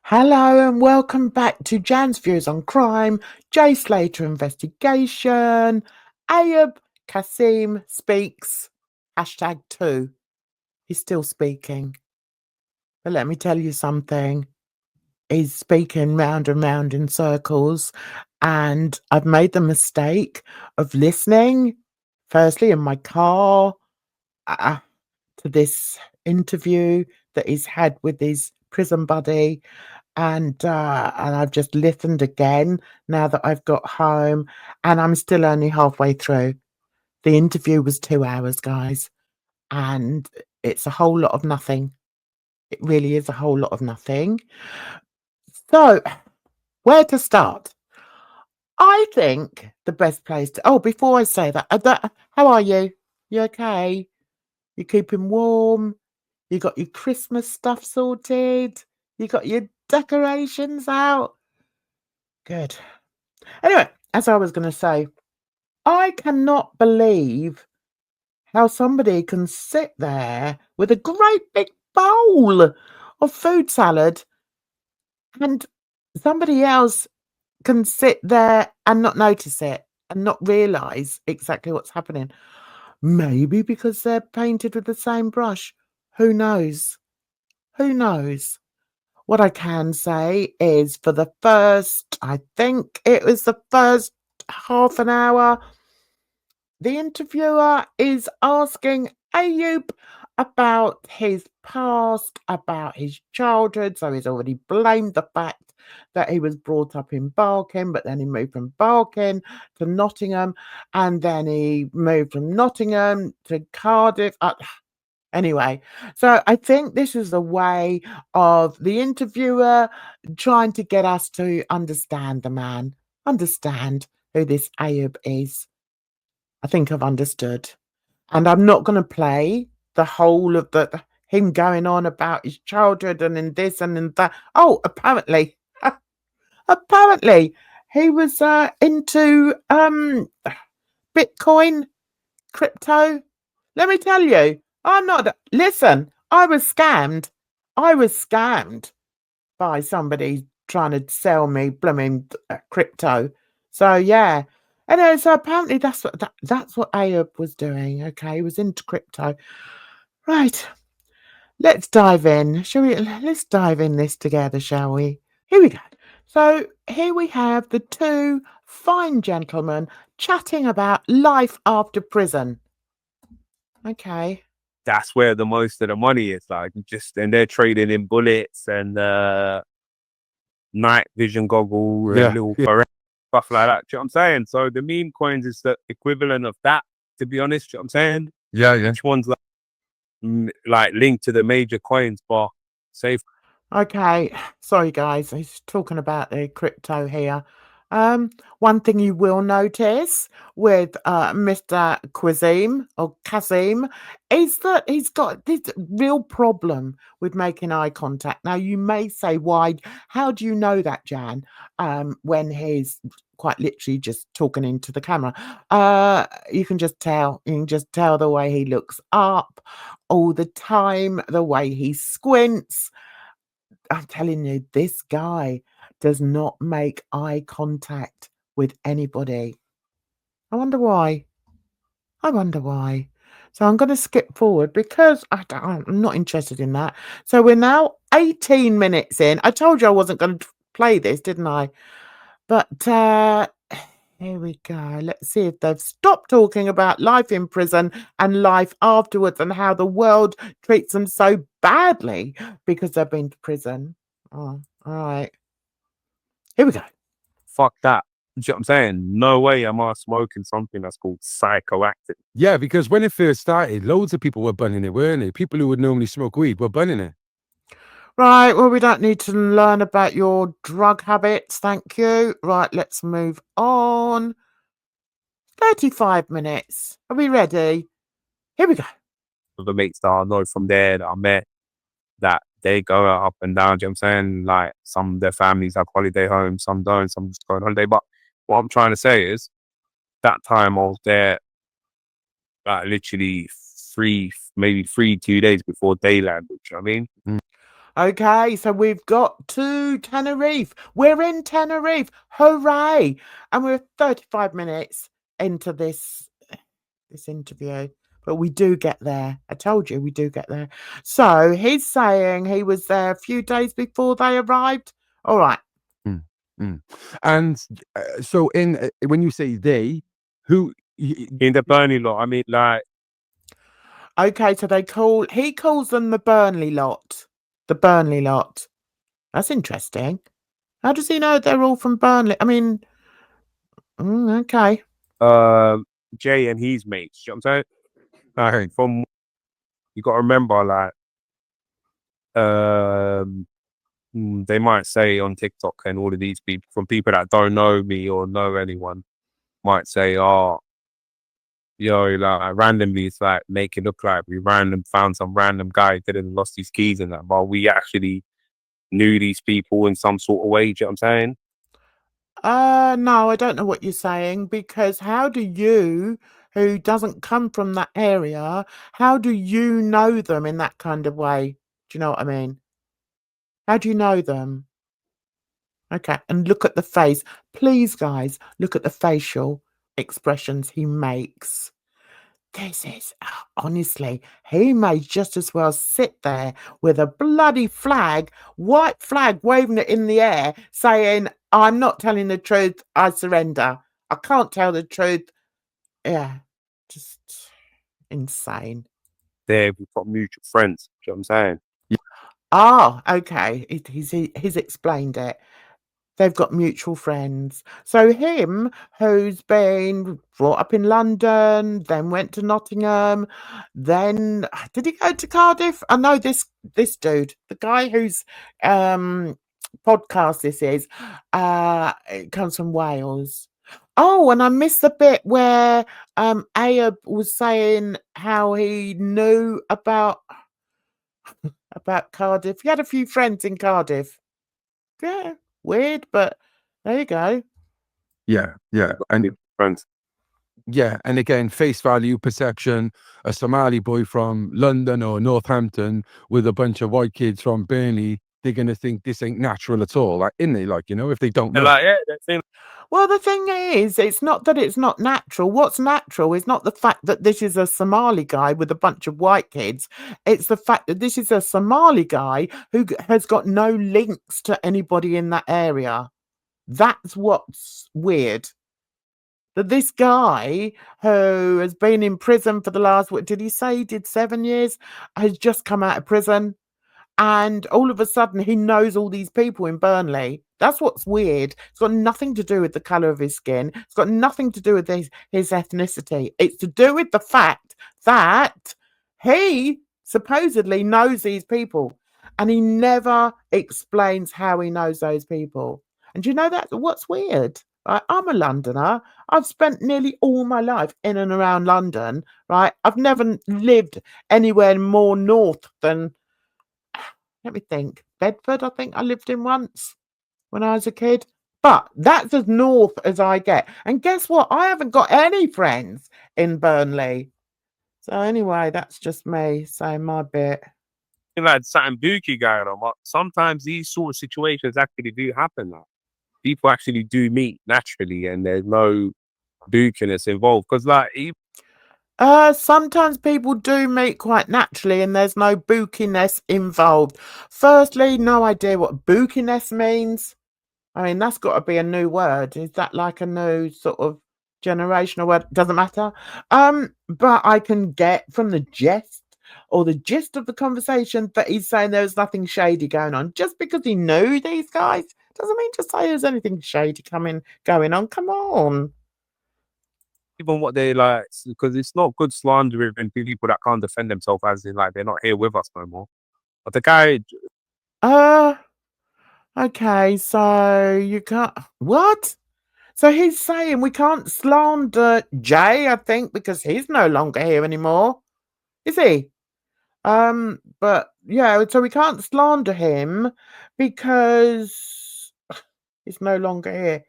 Hello and welcome back to Jan's Views on Crime, Slater Investigation, Ayub Kasim speaks, #2. He's still speaking. But let me tell you something. He's speaking round and round in circles, and I've made the mistake of listening, firstly in my car, uh, to this interview that he's had with his prison buddy. And I've just listened again now that I've got home, and I'm still only halfway through. The interview was 2 hours, guys, and it's a whole lot of nothing. It really is a whole lot of nothing. So, where to start? I think the best place to before I say that, how are you? You okay? You keeping warm? You got your Christmas stuff sorted? You got your decorations out? Good. Anyway, as I was going to say, I cannot believe how somebody can sit there with a great big bowl of food salad and somebody else can sit there and not notice it and not realize exactly what's happening. Maybe because they're painted with the same brush. Who knows? Who knows? What I can say is for the first, I think it was the first half an hour, the interviewer is asking Ayub about his past, about his childhood. So he's already blamed the fact that he was brought up in Barking, but then he moved from Barking to Nottingham, and then he moved from Nottingham to Cardiff. Anyway, so I think this is a way of the interviewer trying to get us to understand the man, understand who this Ayub is. I think I've understood. And I'm not going to play the whole of the him going on about his childhood and in this and in that. Oh, apparently he was into Bitcoin, crypto. Let me tell you, I'm not. Listen, I was scammed. I was scammed by somebody trying to sell me blooming crypto. So yeah. Anyway, so apparently that's what Ayub was doing. Okay, he was into crypto. Right. Let's dive in. Shall we? Let's dive in this together, shall we? Here we go. So here we have the two fine gentlemen chatting about life after prison. Okay. That's where the most of the money is. And they're trading in bullets and night vision goggles and little stuff like that. Do you know what I'm saying? So the meme coins is the equivalent of that, to be honest. Do you know what I'm saying? Yeah. Which one's like linked to the major coins, but safe. Okay, sorry guys, he's talking about the crypto here. One thing you will notice with Mr. Kazim is that he's got this real problem with making eye contact. Now you may say, why? How do you know that, Jan? When he's quite literally just talking into the camera. You can just tell. You can just tell the way he looks up all the time, the way he squints. I'm telling you, this guy does not make eye contact with anybody. I wonder why. I wonder why. So I'm going to skip forward because I'm not interested in that. So we're now 18 minutes in. I told you I wasn't going to play this, didn't I? But here we go. Let's see if they've stopped talking about life in prison and life afterwards and how the world treats them so badly because they've been to prison. Oh, all right. Here we go. Fuck that. Do you know what I'm saying? No way am I smoking something that's called psychoactive. Yeah, because when it first started, loads of people were burning it, weren't they? People who would normally smoke weed were burning it. Right, well, we don't need to learn about your drug habits, thank you. Right, let's move on. 35 minutes. Are we ready? Here we go. The mates that I know from there that I met, that they go up and down. Do you know what I'm saying? Like some of their families have holiday homes, some don't, some just go on holiday. But what I'm trying to say is that time I was there like literally maybe 2 days before daylight. Do you know what I mean? Okay, so we've got to Tenerife. We're in Tenerife. Hooray! And we're 35 minutes into this interview. But we do get there. I told you we do get there. So he's saying he was there a few days before they arrived. All right. Mm, mm. And so, when you say they, who? In the Burnley lot, I mean, like, Okay, so he calls them the Burnley lot. The Burnley lot. That's interesting. How does he know they're all from Burnley? I mean, okay. Jay and his mates. You know what I'm saying? Okay. From you got to remember, like, they might say on TikTok and all of these people, from people that don't know me or know anyone, might say, "Oh, like randomly, it's like make it look like we found some random guy didn't lost his keys and that, but we actually knew these people in some sort of way." Do you know what I'm saying? No, I don't know what you're saying, because how do you, who doesn't come from that area, how do you know them in that kind of way? Do you know what I mean? How do you know them? Okay, and look at the face. Please, guys, look at the facial expressions he makes. This is honestly, he may just as well sit there with a bloody flag, white flag, waving it in the air, saying, "I'm not telling the truth, I surrender. I can't tell the truth." Yeah, just insane. We've got mutual friends. Do you know what I'm saying? Ah, okay. He's explained it. They've got mutual friends. So him, who's been brought up in London, then went to Nottingham, then did he go to Cardiff? I know this dude, the guy whose podcast this is, it comes from Wales. Oh, and I missed the bit where Ayub was saying how he knew about Cardiff. He had a few friends in Cardiff. Yeah, weird, but there you go. Yeah, yeah, and Mutual friends. yeah, and again, face value perception. A Somali boy from London or Northampton with a bunch of white kids from Burnley, they're gonna think this ain't natural at all. Like, in they like, if they don't And know. like, yeah, that's it. Well, the thing is, it's not that it's not natural. What's natural is not the fact that this is a Somali guy with a bunch of white kids. It's the fact that this is a Somali guy who has got no links to anybody in that area. That's what's weird. That this guy who has been in prison for the last, what did he say? He did 7 years, has just come out of prison. And all of a sudden, he knows all these people in Burnley. That's what's weird. It's got nothing to do with the colour of his skin. It's got nothing to do with his ethnicity. It's to do with the fact that he supposedly knows these people, and he never explains how he knows those people. And you know that what's weird? Right? I'm a Londoner. I've spent nearly all my life in and around London. Right? I've never lived anywhere more north than, let me think, Bedford, I think I lived in once when I was a kid. But that's as north as I get. And guess what? I haven't got any friends in Burnley. So anyway, that's just me saying my bit. Like something booky going on. But sometimes these sort of situations actually do happen. Like, people actually do meet naturally, and there's no bookiness involved. Because like, Sometimes people do meet quite naturally and there's no bookiness involved. Firstly, no idea what bookiness means. I mean, that's got to be a new word. Is that like a new sort of generational word? Doesn't matter. But I can get from the gist of the conversation that he's saying there was nothing shady going on. Just because he knew these guys doesn't mean to say there's anything shady going on. Come on. even what they like, because it's not good slandering people that can't defend themselves, as in like they're not here with us no more. But the guy, Uh, okay, so you can't. What? So he's saying we can't slander Jay, I think, because he's no longer here anymore. Is he? But yeah, so we can't slander him because he's no longer here.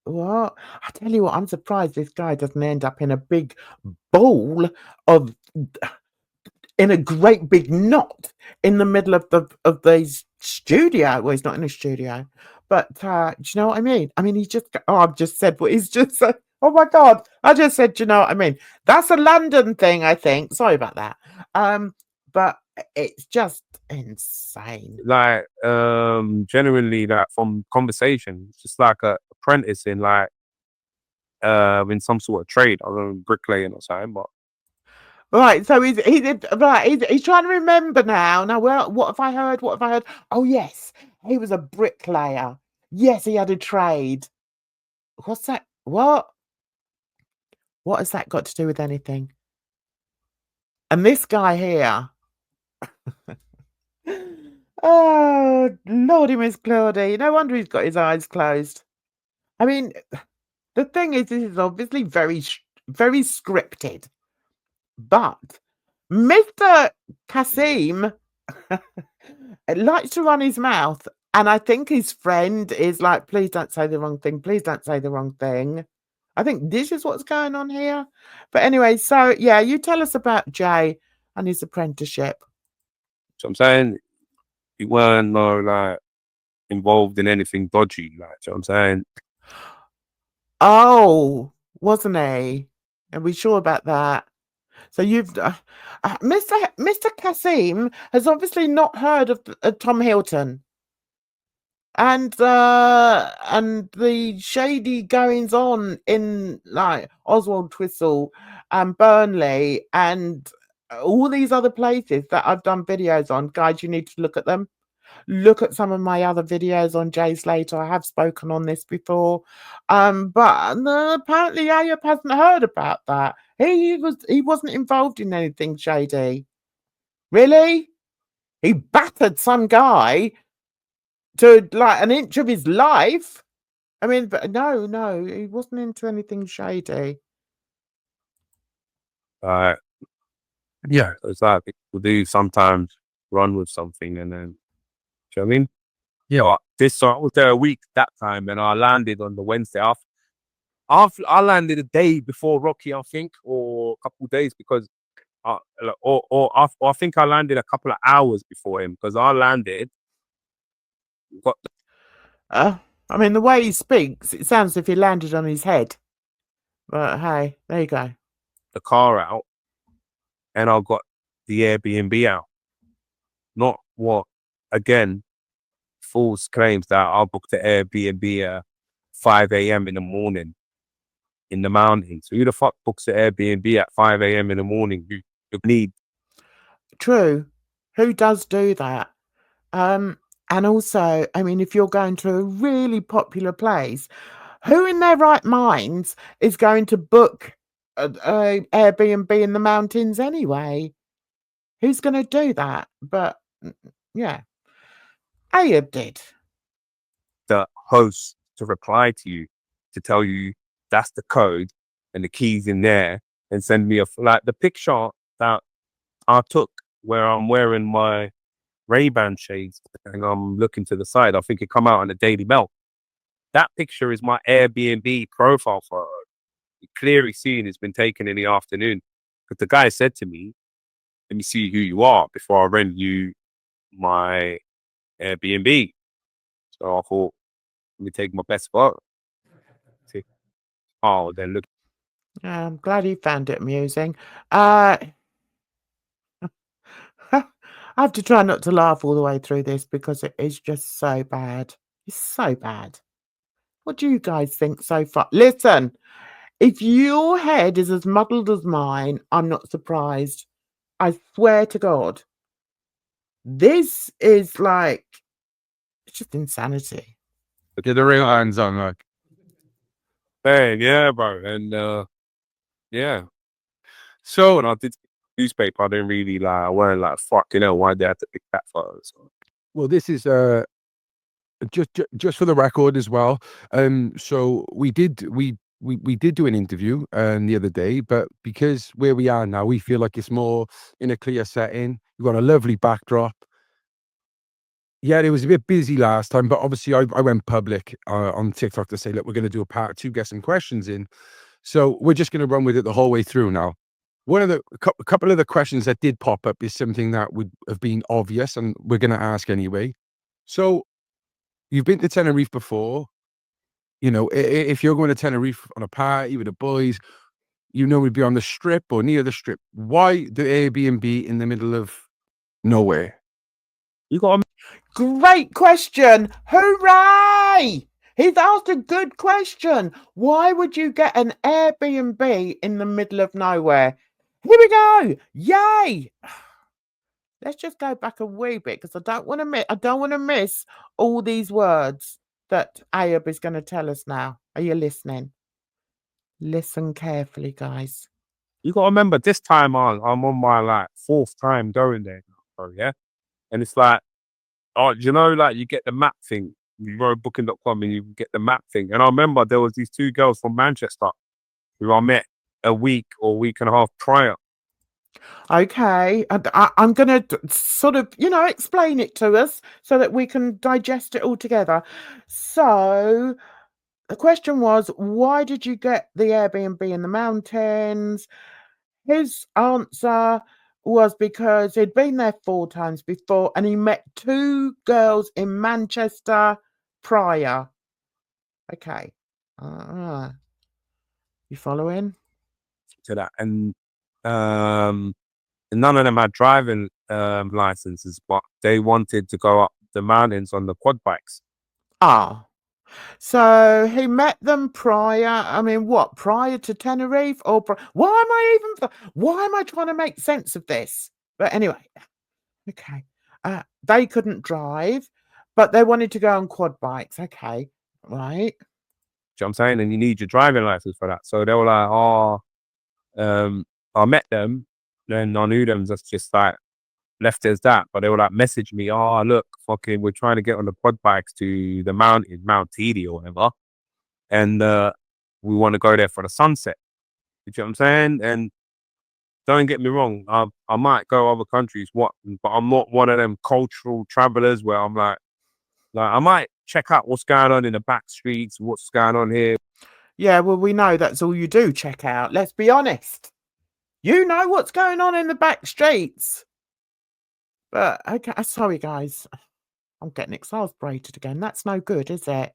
What? I tell you what, I'm surprised this guy doesn't end up in a big ball of in a great big knot in the middle of the studio. Well, he's not in a studio, but do you know what I mean? I mean, I've just said what he's just said. Oh my God, I just said, do you know what I mean? That's a London thing, I think. Sorry about that. But it's just insane. Like, generally, like from conversation, it's just like a apprentice in like, in some sort of trade, I don't know, bricklaying or something, but Right, so he's trying to remember now. Now, well, what have I heard? What have I heard? Oh, yes, he was a bricklayer. Yes, he had a trade. What's that? What? What has that got to do with anything? And this guy here. Oh, Lordy, Miss Claudie. No wonder he's got his eyes closed. I mean, the thing is, this is obviously very scripted. But Mr. Kasim likes to run his mouth. And I think his friend is like, please don't say the wrong thing. Please don't say the wrong thing. I think this is what's going on here. But anyway, so yeah, you tell us about Jay and his apprenticeship. so I'm saying you weren't no like involved in anything dodgy, like, so I'm saying. Oh, wasn't he? Are we sure about that? So you've Mr. Kasim has obviously not heard of Tom Hilton and the shady goings on in like Oswald Twistle and Burnley and all these other places that I've done videos on. Guys, you need to look at them. Look at some of my other videos on Jay Slater. I have spoken on this before. But apparently Ayub hasn't heard about that. He wasn't involved in anything shady. Really? He battered some guy to like an inch of his life. I mean, but no, he wasn't into anything shady. Yeah, it's like people do sometimes run with something and then, do you know what I mean? Yeah. So I was there a week that time and I landed on the Wednesday after. I landed a day before Rocky, I think, or a couple of days because, I think I landed a couple of hours before him because I landed. Got I mean, the way he speaks, it sounds as if he landed on his head. But hey, there you go. the car out and I got the Airbnb out. Not what, again, false claims that I booked the Airbnb at 5 a.m. in the morning in the mountains. Who the fuck books the Airbnb at 5 a.m. in the morning? You need. True. Who does do that? And also, I mean, if you're going to a really popular place, who in their right minds is going to book a Airbnb in the mountains anyway? Who's going to do that? But yeah, Ayub did. The host to reply to you to tell you that's the code and the keys in there and send me like the picture that I took where I'm wearing my Ray-Ban shades and I'm looking to the side. I think it come out on the Daily Mail. That picture is my Airbnb profile photo. You clearly seen it's been taken in the afternoon. But the guy said to me, let me see who you are before I rent you my Airbnb. So I thought, let me take my best photo. See? Oh, then look. Yeah, I'm glad he found it amusing. I have to try not to laugh all the way through this because it is just so bad. It's so bad. What do you guys think so far? Listen, if your head is as muddled as mine, I'm not surprised. I swear to God. This is like, it's just insanity. Get the real hands on, like. Hey, yeah, bro. And yeah. So when I did newspaper, I didn't really like, I weren't like, fucking hell, why they had to pick that photo? So. well, this is just for the record as well. So we did do an interview the other day, but because where we are now, we feel like it's more in a clear setting. We've got a lovely backdrop. Yeah, it was a bit busy last time, but obviously I went public on TikTok to say, look, we're going to do a part 2, get some questions in. So we're just going to run with it the whole way through now. one of the couple of the questions that did pop up is something that would have been obvious, and we're going to ask anyway. So, you've been to Tenerife before. You know, if you're going to Tenerife on a party with the boys, you know, we'd be on the strip or near the strip. Why the Airbnb in the middle of nowhere? You got Great question. Hooray! He's asked a good question. Why would you get an Airbnb in the middle of nowhere? Here we go. Yay! Let's just go back a wee bit because I don't want to miss all these words that Ayub is going to tell us now. Are you listening? Listen carefully, guys. you got to remember this time I'm on my like 4th time going there, bro. Yeah, and it's like, oh, you know, like you get the map thing. You go to booking.com and you get the map thing. And I remember there was these 2 girls from Manchester who I met a week or week and a half prior. Okay, I'm going to sort of, explain it to us so that we can digest it all together. So the question was, why did you get the Airbnb in the mountains? His answer was because he'd been there 4 times before and he met 2 girls in Manchester prior. Okay. You following? To that, and none of them had driving licenses, but they wanted to go up the mountains on the quad bikes. Ah. So he met them prior. I mean, what, prior to Tenerife or why am I trying to make sense of this? But anyway, okay. They couldn't drive, but they wanted to go on quad bikes. Okay, right. Do you know what I'm saying? And you need your driving license for that. So they were like, I met them, then I knew them just like left as that. But they were like, message me, look, fucking, we're trying to get on the quad bikes to the mountain, Mount Teedy or whatever. And we want to go there for the sunset. You know what I'm saying? And don't get me wrong, I might go other countries, but I'm not one of them cultural travelers where I'm like I might check out what's going on in the back streets, what's going on here. Yeah, well, we know that's all you do check out. Let's be honest. You know what's going on in the back streets. But, okay, sorry, guys. I'm getting exasperated again. That's no good, is it?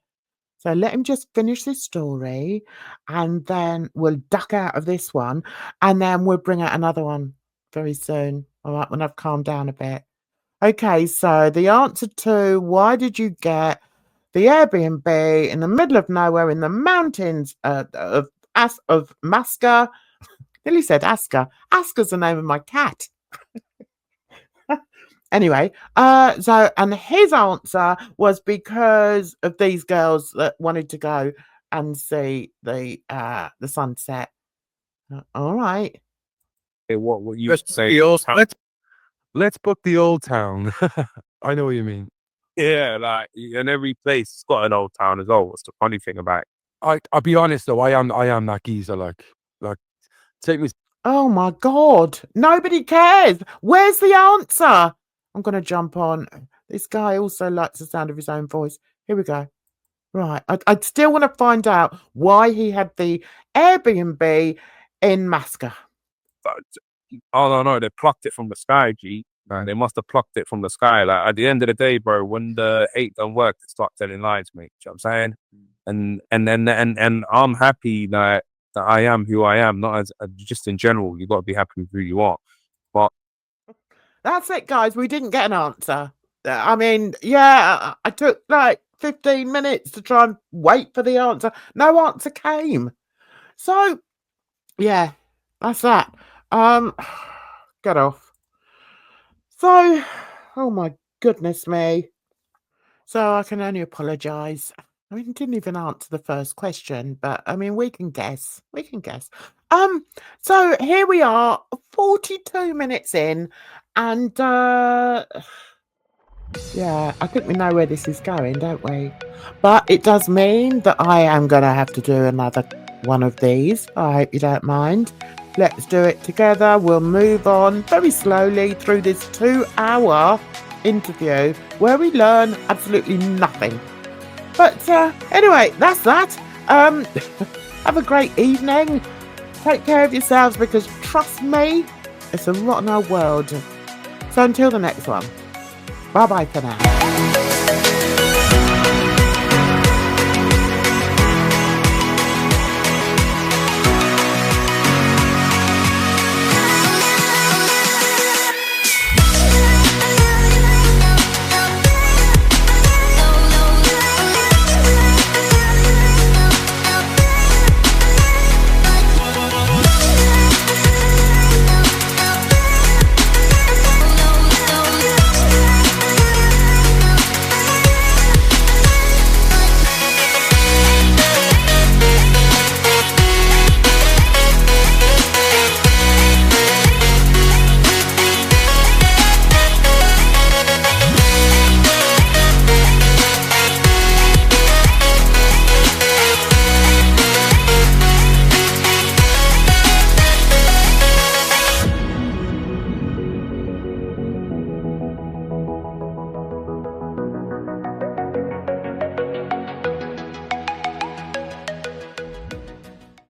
So let him just finish this story and then we'll duck out of this one and then we'll bring out another one very soon. All right, when I've calmed down a bit. Okay, so the answer to why did you get the Airbnb in the middle of nowhere in the mountains of Masca? Nearly said Aska. Aska's the name of my cat. Anyway, and his answer was because of these girls that wanted to go and see the sunset. All right. Hey, what you Let's say? let's book the old town. I know what you mean. Yeah, like, and every place has got an old town as well. What's the funny thing about it? I'll be honest though, I am that geezer. Like take me. Oh my God. Nobody cares. Where's the answer? I'm going to jump on. This guy also likes the sound of his own voice. Here we go. Right. I still want to find out why he had the Airbnb in Masca. Oh no, they plucked it from the sky, G. Like, they must have plucked it from the sky. Like at the end of the day, bro, when the 8 don't work, they start telling lies, mate. You know what I'm saying? And I'm happy that I am who I am, not as just in general. You got to be happy with who you are. But that's it, guys. We didn't get an answer. I mean, yeah, I took like 15 minutes to try and wait for the answer. No answer came. So, yeah, that's that. Get off. So, oh my goodness me. So I can only apologise. I mean, didn't even answer the first question, but I mean, we can guess. We can guess. So here we are, 42 minutes in, and yeah, I think we know where this is going, don't we? But it does mean that I am going to have to do another one of these. I hope you don't mind. Let's do it together. We'll move on very slowly through this 2-hour interview where we learn absolutely nothing. But anyway, that's that. Have a great evening. Take care of yourselves, because trust me, it's a rotten old world. So until the next one, bye bye for now.